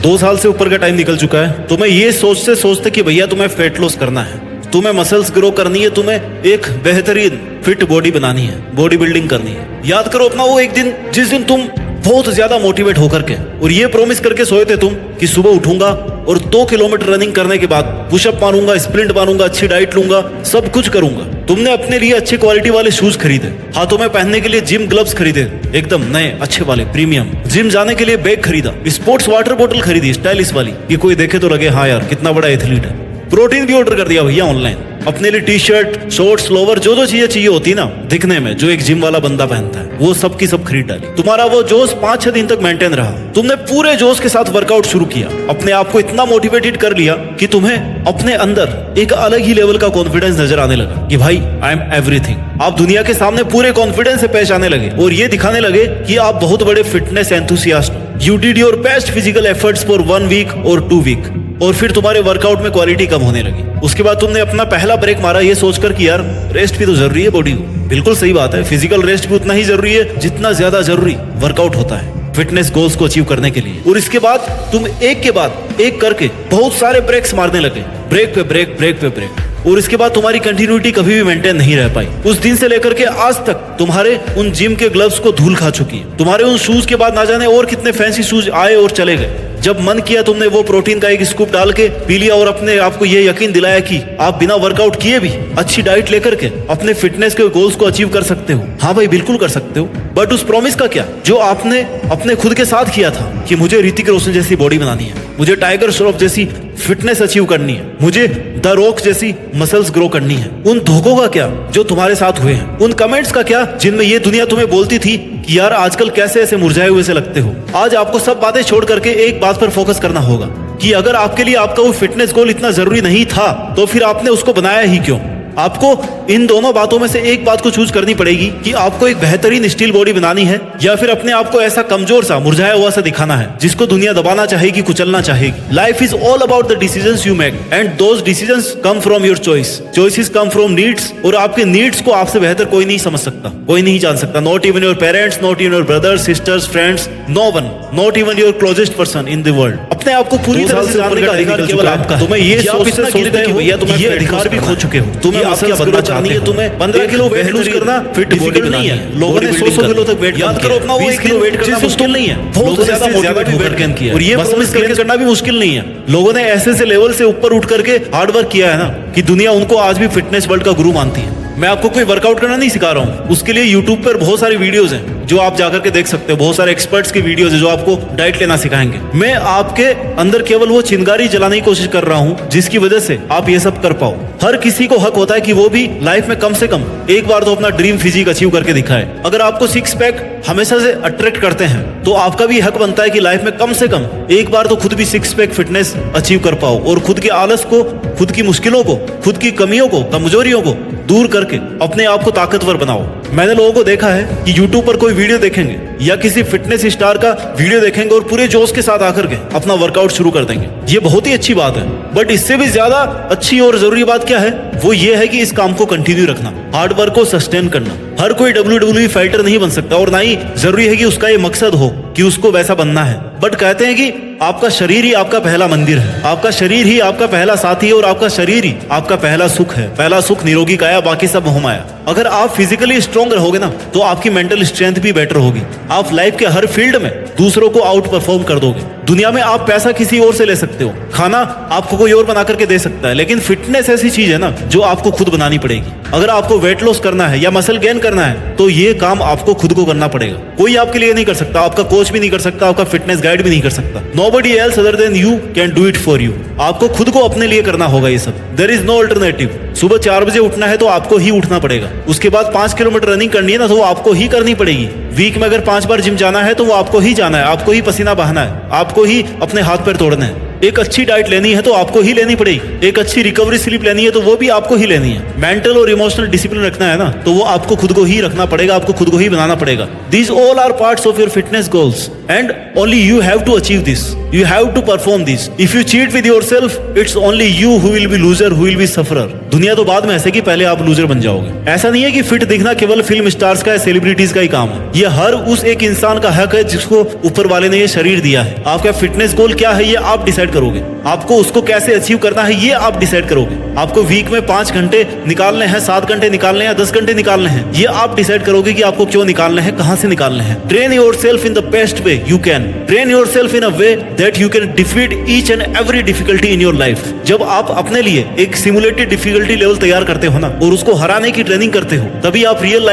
2 साल से ऊपर का टाइम निकल चुका है। तुम्हें ये सोचते कि भैया तुम्हें फेट लॉस करना है, तुम्हें मसल्स ग्रो करनी है, तुम्हें एक बेहतरीन फिट बॉडी बनानी है, बॉडी बिल्डिंग करनी है। याद करो अपना वो एक दिन जिस दिन तुम बहुत ज्यादा मोटिवेट होकर के और ये प्रॉमिस करके सोए थे तुम कि सुबह उठूंगा और 2 किलोमीटर रनिंग करने के बाद पुशअप मारूंगा, स्प्रिंट मारूंगा, अच्छी डाइट लूंगा, सब कुछ करूंगा। तुमने अपने लिए अच्छी क्वालिटी वाले शूज खरीदे, हाथों में पहनने के लिए जिम ग्लव्स खरीदे, एकदम नए अच्छे वाले प्रीमियम। जिम जाने के लिए बैग खरीदा, स्पोर्ट्स वाटर बोतल खरीदी स्टाइलिश वाली कि कोई देखे तो लगे हाँ यार कितना बड़ा एथलीट है। प्रोटीन भी ऑर्डर कर दिया भैया ऑनलाइन, अपने लिए टी शर्ट, शॉर्ट्स, लोवर, जो जो चीजें चाहिए होती ना दिखने में, जो एक जिम वाला बंदा पहनता है, वो सब की सब खरीद डाली। तुम्हारा वो जोश 5-6 दिन तक मेंटेन रहा। तुमने पूरे जोश के साथ वर्कआउट शुरू किया, अपने आप को इतना मोटिवेटेड कर लिया कि तुम्हें अपने अंदर एक अलग ही लेवल का कॉन्फिडेंस नजर आने लगा कि भाई आई एम एवरीथिंग। आप दुनिया के सामने पूरे कॉन्फिडेंस से पेश आने लगे और ये दिखाने लगे कि आप बहुत बड़े फिटनेस एंथुसियास्ट हो। You did your best physical efforts for 1 week और 2 वीक और फिर तुम्हारे वर्कआउट में क्वालिटी कम होने लगी। उसके बाद तुमने अपना पहला ब्रेक मारा ये सोचकर कि यार रेस्ट भी तो जरूरी है बॉडी को। बिल्कुल सही बात है, फिजिकल रेस्ट भी उतना ही जरूरी है जितना ज्यादा जरूरी वर्कआउट होता है फिटनेस गोल्स को अचीव करने के लिए। और इसके बाद तुम एक के बाद एक करके बहुत सारे ब्रेक्स मारने लगे, ब्रेक पे ब्रेक, ब्रेक पे ब्रेक। और इसके बाद तुम्हारी कंटिन्यूटी कभी भी मेंटेन नहीं रह पाई। उस दिन से लेकर के आज तक तुम्हारे उन जिम के ग्लव्स को धूल खा चुकी है। तुम्हारे उन शूज के बाद ना जाने और कितने फैंसी शूज आए और चले गए। जब मन किया तुमने वो प्रोटीन का एक स्कूप डाल के पी लिया और अपने आप को ये यकीन दिलाया कि आप बिना वर्कआउट किए भी अच्छी डाइट लेकर के अपने फिटनेस के गोल्स को अचीव कर सकते हो। हाँ भाई बिल्कुल कर सकते हो, बट उस प्रॉमिस का क्या जो आपने अपने खुद के साथ किया था कि मुझे ऋतिक रोशन जैसी बॉडी बनानी है, मुझे टाइगर श्रॉफ जैसी फिटनेस अचीव करनी है, मुझे द रॉक जैसी मसल्स ग्रो करनी है। उन धोखों का क्या जो तुम्हारे साथ हुए हैं, उन कमेंट्स का क्या जिनमें ये दुनिया तुम्हें बोलती थी कि यार आजकल कैसे ऐसे मुरझाए हुए से लगते हो। आज आपको सब बातें छोड़ करके एक बात पर फोकस करना होगा कि अगर आपके लिए आपका वो फिटनेस गोल इतना जरूरी नहीं था तो फिर आपने उसको बनाया ही क्यों। आपको इन दोनों बातों में से एक बात को चूज करनी पड़ेगी कि आपको एक बेहतरीन स्टील बॉडी बनानी है या फिर अपने आप को ऐसा कमजोर सा मुरझाया हुआ सा दिखाना है जिसको दुनिया दबाना चाहेगी, कुचलना चाहेगी। Life is all about the decisions you make and those decisions come from your choice. Choices come from needs और आपके नीड्स को आपसे बेहतर कोई नहीं समझ सकता, कोई नहीं जान सकता। Not even your parents, not even your brothers, sisters, friends, no one, not even your closest person in the world. अपने आप को पूरी तरह से जानने का अधिकार केवल आपका है। तुम्हें ये सोचना कि भैया तुम्हें ये अधिकार भी खो चुके हो। तुम्हें आपका बनना चाहते हैं, तुम्हें 15 किलो वेट लूज करना फिट बॉडी नहीं है। लोगों ने 100 किलो तक वेट याद करो अपना, वो 1 किलो वेट करना मुश्किल नहीं है, बहुत ज्यादा मोटिवेट होकर गेन किया और ये प्रॉमिस करना भी मुश्किल नहीं है। लोगों ने ऐसे लेवल से ऊपर उठ करके हार्ड वर्क किया है ना कि दुनिया उनको आज भी फिटनेस वर्ल्ड का गुरु मानती है। मैं आपको कोई वर्कआउट करना नहीं सिखा रहा हूँ, उसके लिए यूट्यूब पर बहुत सारी वीडियोस हैं जो आप जाकर के देख सकते हो। बहुत सारे एक्सपर्ट्स की वीडियोस है जो आपको डाइट लेना सिखाएंगे। मैं आपके अंदर केवल वो चिंगारी जलाने की कोशिश कर रहा हूँ जिसकी वजह से आप ये सब कर पाओ। हर किसी को हक होता है कि वो भी लाइफ में कम से कम एक बार तो अपना ड्रीम फिजिक अचीव करके दिखाए। अगर आपको 6 पैक हमेशा से अट्रैक्ट करते हैं तो आपका भी हक बनता है कि लाइफ में कम से कम एक बार तो खुद भी 6 पैक फिटनेस अचीव कर पाओ और खुद के आलस को, खुद की मुश्किलों को, खुद की कमियों को, कमजोरियों को दूर करके अपने आप को ताकतवर बनाओ। मैंने लोगों को देखा है कि YouTube पर कोई वीडियो देखेंगे या किसी फिटनेस स्टार का वीडियो देखेंगे और पूरे जोश के साथ आकर के अपना वर्कआउट शुरू कर देंगे। ये बहुत ही अच्छी बात है, बट इससे भी ज्यादा अच्छी और जरूरी बात क्या है वो ये है कि इस काम को कंटिन्यू रखना, हार्ड वर्क को सस्टेन करना। हर कोई WWE फाइटर नहीं बन सकता और ना ही जरूरी है कि उसका ये मकसद हो कि उसको वैसा बनना है। बट कहते हैं कि आपका शरीर ही आपका पहला मंदिर है, आपका शरीर ही आपका पहला साथी है और आपका शरीर ही आपका पहला सुख है। पहला सुख निरोगी काया, बाकी सब मोहमाया। अगर आप फिजिकली स्ट्रॉन्ग रहोगे ना तो आपकी मेंटल स्ट्रेंथ भी बेटर होगी। आप लाइफ के हर फील्ड में दूसरों को आउट परफॉर्म कर दोगे। दुनिया में आप पैसा किसी और से ले सकते हो, खाना आपको कोई और बना करके दे सकता है, लेकिन फिटनेस ऐसी चीज है ना जो आपको खुद बनानी पड़ेगी। अगर आपको वेट लॉस करना है या मसल गेन करना है तो ये काम आपको खुद को करना पड़ेगा। कोई आपके लिए नहीं कर सकता, आपका कोच भी नहीं कर सकता, आपका फिटनेस गाइड भी नहीं कर सकता। Nobody else other than you can do it for you। आपको खुद को अपने लिए करना होगा ये सब। There is no alternative। सुबह 4 बजे उठना है तो आपको ही उठना पड़ेगा। उसके बाद 5 किलोमीटर रनिंग करनी है ना तो वो आपको ही करनी पड़ेगी। वीक में अगर 5 बार जिम जाना है तो वो आपको ही जाना है, आपको ही पसीना बहाना है, आपको ही अपने हाथ पैर तोड़ने हैं। एक अच्छी डाइट लेनी है तो आपको ही लेनी पड़ेगी। एक अच्छी रिकवरी स्लीप लेनी है तो वो भी आपको ही लेनी है। मेंटल और इमोशनल डिसिप्लिन रखना है ना तो वो आपको खुद को ही रखना पड़ेगा, आपको खुद को ही बनाना पड़ेगा। These all are parts of your fitness goals and only you have to achieve this. You have to perform these. If you cheat with yourself, it's only you who will be loser, who will be sufferer. दुनिया तो बाद में ऐसे कि पहले आप loser बन जाओगे। ऐसा नहीं है कि फिट दिखना केवल फिल्म स्टार्स का या सेलिब्रिटीज का ही काम है। ये हर उस एक इंसान का हक है जिसको ऊपर वाले ने ये शरीर दिया है। आपका फिटनेस गोल क्या है ये आप डिसाइड करोगे। आपको उसको कैसे अचीव करना है ये आप डिसाइड करोगे। आपको वीक में 5 घंटे निकालने हैं, 7 घंटे निकालने हैं, 10 घंटे निकालने हैं, ये आप डिसाइड करोगे कि आपको क्यों निकालने हैं, कहां से निकालने हैं। Train yourself in the best way you can. Train yourself in a way that you can defeat each and every difficulty in your life. जब आप अपने लिए एक सिमुलेटेड डिफिकल्टी लेवल तैयार करते हो ना और उसको हराने की ट्रेनिंग करते हो, तभी आप रियल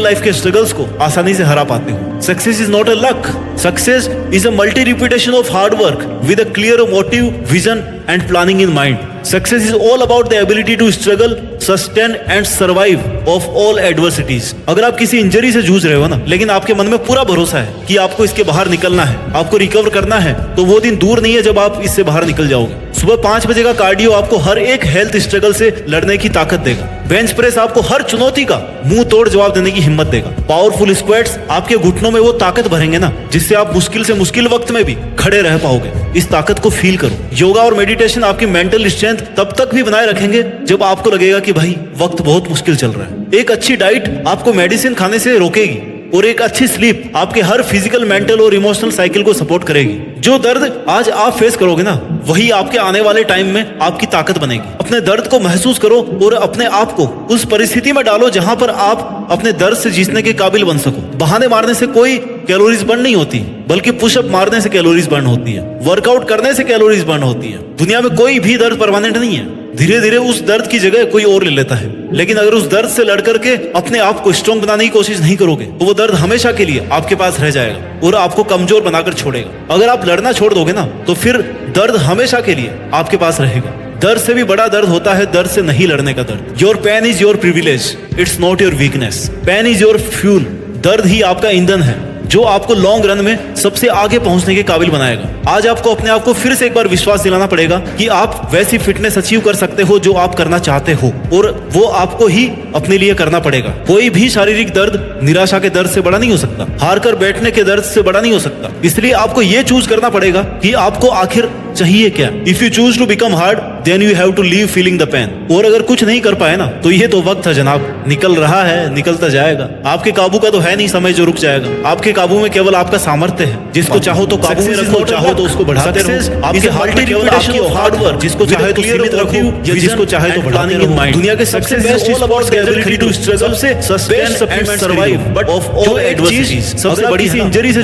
लाइफ के स्ट्रगल्स को आसानी से हरा पाते हो। Success is not a luck, success is a multi repetition of hard work with a clear motive, vision and planning in mind. Success is all about the ability to struggle, sustain and survive of all adversities. अगर आप किसी injury से जूझ रहे हो ना, लेकिन आपके मन में पूरा भरोसा है कि आपको इसके बाहर निकलना है, आपको रिकवर करना है, तो वो दिन दूर नहीं है जब आप इससे बाहर निकल जाओगे। सुबह 5 बजे का कार्डियो आपको हर एक हेल्थ स्ट्रगल से लड़ने की ताकत देगा। बेंच प्रेस आपको हर चुनौती का मुंह तोड़ जवाब देने की हिम्मत देगा। पावरफुल स्क्वाट्स आपके घुटनों में वो ताकत भरेंगे ना जिससे आप मुश्किल से मुश्किल वक्त में भी खड़े रह पाओगे। इस ताकत को फील करो। योगा और मेडिटेशन आपकी मेंटल स्ट्रेंथ तब तक भी बनाए रखेंगे जब आपको लगेगा कि भाई वक्त बहुत मुश्किल चल रहा है। एक अच्छी डाइट आपको मेडिसिन खाने से रोकेगी और एक अच्छी स्लीप आपके हर फिजिकल, मेंटल और इमोशनल साइकिल को सपोर्ट करेगी। जो दर्द आज आप फेस करोगे ना, वही आपके आने वाले टाइम में आपकी ताकत बनेगी। अपने दर्द को महसूस करो और अपने आप को उस परिस्थिति में डालो जहां पर आप अपने दर्द से जीतने के काबिल बन सको। बहाने मारने से कोई कैलोरीज बर्न नहीं होती, बल्कि पुशअप मारने से कैलोरीज बर्न होती है, वर्कआउट करने से कैलोरीज बर्न होती है। दुनिया में कोई भी दर्द परमानेंट नहीं है। धीरे धीरे उस दर्द की जगह कोई और ले लेता है, लेकिन अगर उस दर्द से लड़ करके अपने आप को स्ट्रॉन्ग बनाने की कोशिश नहीं करोगे तो वो दर्द हमेशा के लिए आपके पास रह जाएगा और आपको कमजोर बनाकर छोड़ेगा। अगर आप लड़ना छोड़ दोगे ना तो फिर दर्द हमेशा के लिए आपके पास रहेगा। दर्द से भी बड़ा दर्द होता है दर्द से नहीं लड़ने का दर्द। Your pain is your privilege, it's not your weakness. Pain is your fuel. दर्द ही आपका ईंधन है जो आपको लॉन्ग रन में सबसे आगे पहुंचने के काबिल बनाएगा। आज आपको अपने आप को फिर से एक बार विश्वास दिलाना पड़ेगा कि आप वैसी फिटनेस अचीव कर सकते हो जो आप करना चाहते हो, और वो आपको ही अपने लिए करना पड़ेगा। कोई भी शारीरिक दर्द निराशा के दर्द से बड़ा नहीं हो सकता, हार कर बैठने के दर्द से बड़ा नहीं हो सकता। इसलिए आपको ये चूज करना पड़ेगा कि आपको आखिर चाहिए क्या। If you choose to become hard then you have to leave feeling the pain. और अगर कुछ नहीं कर पाए ना तो ये तो वक्त है जनाब, निकल रहा है, निकलता जाएगा। आपके काबू का तो है नहीं समय जो रुक जाएगा। आपके काबू में केवल आपका सामर्थ्य है। जिसको चाहो तो काबू में रखो, चाहो तो उसको बढ़ाते रहो। आपके हाथ में केवल आपकी हार्ड वर्क, जिसको चाहे तो सीमित रखो या जिसको चाहे तो बढ़ाने इन माइंड। दुनिया के सबसे बेस्ट स्पोर्ट्स की एबिलिटी टू स्ट्रगल से sustain and survive but of all adversities. सबसे बड़ी सी इंजरी से